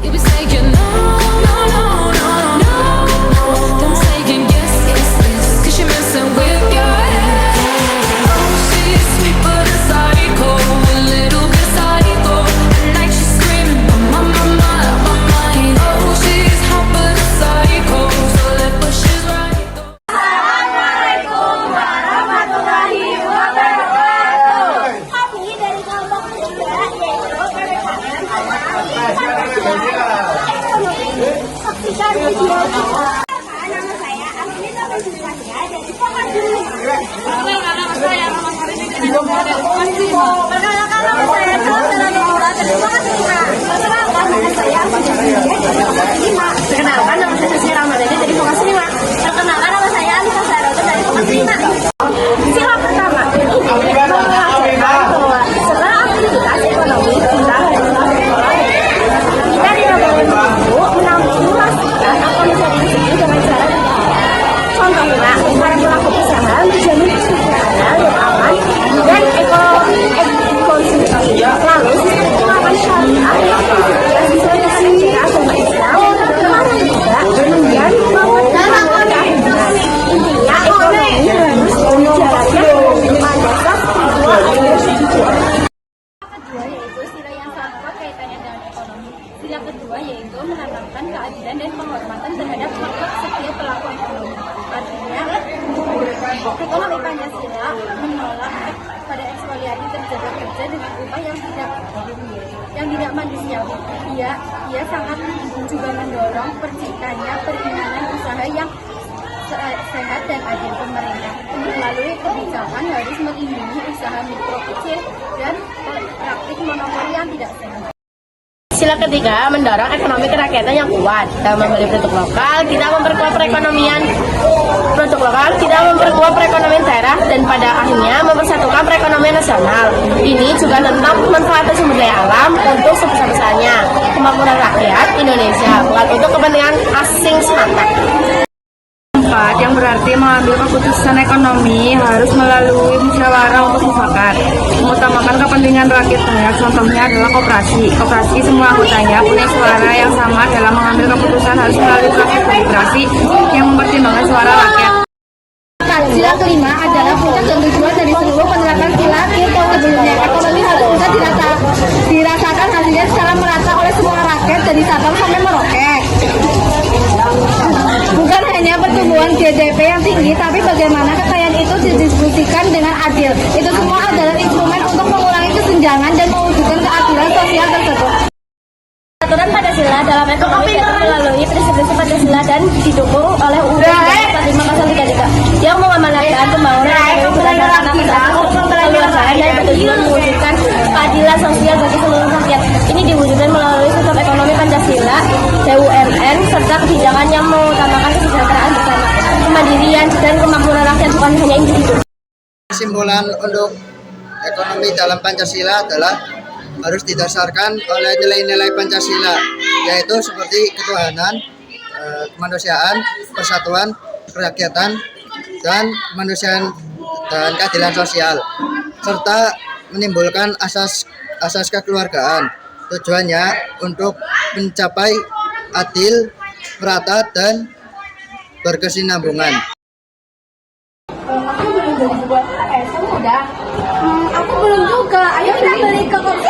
You be saying no, no, no, no, no, no. Then saying yes, yes, yes. 'Cause you're messing with your head. Oh, she's sweet but a psycho, a little bit psycho. At night she's screaming, my, my, my, my mind. Oh, she's hot but a psycho, so left but she's right. Assalamualaikum warahmatullahi wabarakatuh. Kami dari kelompok ketiga yaitu PPKN saksikan video kita. Nama saya Aminita Basiliania dari Pokok Dulu. Perkenalkan nama saya Rahmat Harini dari Pokok Dulu. Perkenalkan nama saya Saudara Nora dari Pokok 5. Perkenalkan nama saya Sujatmija dari Pokok 5. Perkenalkan nama saya Susi Ramadhani dari Pokok 5. Perkenalkan nama saya Alisa Saroto dari Pokok 5. Sila pertama ini menghasilkan bahwa setelah aktivitas ekonomi kita tidak mampu menambahkan atau mencari rezeki dengan cara contohnya para pelaku usaha menjamin kesejahteraan yang aman dan ekosistem lalu sistem keuangan syariah yang sesuai dengan ajaran agama Islam termasuk juga menjadi pembangunan intinya ekonomi harus dijalankan pada kedua yaitu sila yang sama kaitannya dengan ekonomi. Sila kedua yaitu menanamkan keadilan dan penghormatan terhadap hak setiap pelaku ekonomi. Artinya, ekonomi Pancasila menolak pada ekspoliasi terjaga kerja dengan upah yang tidak manusiawi. Ia sangat juga mendorong terciptanya perizinan usaha yang sehat dan adil. Pemerintah melalui kebijakan harus melindungi usaha mikro kecil dan praktik monopoli yang tidak sehat. Sila ketiga mendorong ekonomi kerakyatan yang kuat. Dalam membeli produk lokal, kita memperkuat perekonomian daerah dan pada akhirnya mempersatukan perekonomian nasional. Ini juga tentang pemanfaatan sumber daya alam untuk sebesar-besarnya kemampuan rakyat Indonesia, bukan untuk kepentingan asing semata. Yang berarti mengambil keputusan ekonomi harus melalui musyawarah untuk mufakat, mengutamakan kepentingan rakyat banyak. Contohnya adalah koperasi semua anggotanya punya suara yang sama dalam mengambil keputusan, harus melalui proses demokrasi yang mempertimbangkan suara rakyat. Sila kelima adalah puncak dan tujuan dari seluruh penerapan sila sebelumnya. Ekonomi harus bisa dirasakan hasilnya secara merata oleh semua rakyat dari Sabang sampai Merauke. Bukan hanya pertumbuhan GDP yang tinggi, tapi bagaimana kekayaan itu didistribusikan dengan adil. Itu semua adalah instrumen untuk mengurangi kesenjangan dan mewujudkan keadilan sosial tersebut. Aturan Pancasila dalam ekonomi dapat melalui prinsip-prinsip Pancasila dan didukung oleh Undang-Undang 45 Pasal 33 yang mengamanatkan pembangunan ekonomi berdasarkan keluasan dan bertujuan mewujudkan keadilan sosial bagi seluruh rakyat. Ini diwujudkan melalui sistem ekonomi Pancasila, BUMN, serta kebijakan yang mengutamakan kesejahteraan bersama, kemandirian dan kemampuan rakyat bukan hanya individu. Kesimpulan untuk ekonomi dalam Pancasila adalah harus didasarkan oleh nilai-nilai Pancasila, yaitu seperti ketuhanan, kemanusiaan, persatuan, kerakyatan, dan kemanusiaan dan keadilan sosial, serta menimbulkan asas kekeluargaan. Tujuannya untuk mencapai adil, merata, dan berkesinambungan. Aku belum jadi buat sudah. Aku belum juga. Ayo kita beli ke kopi.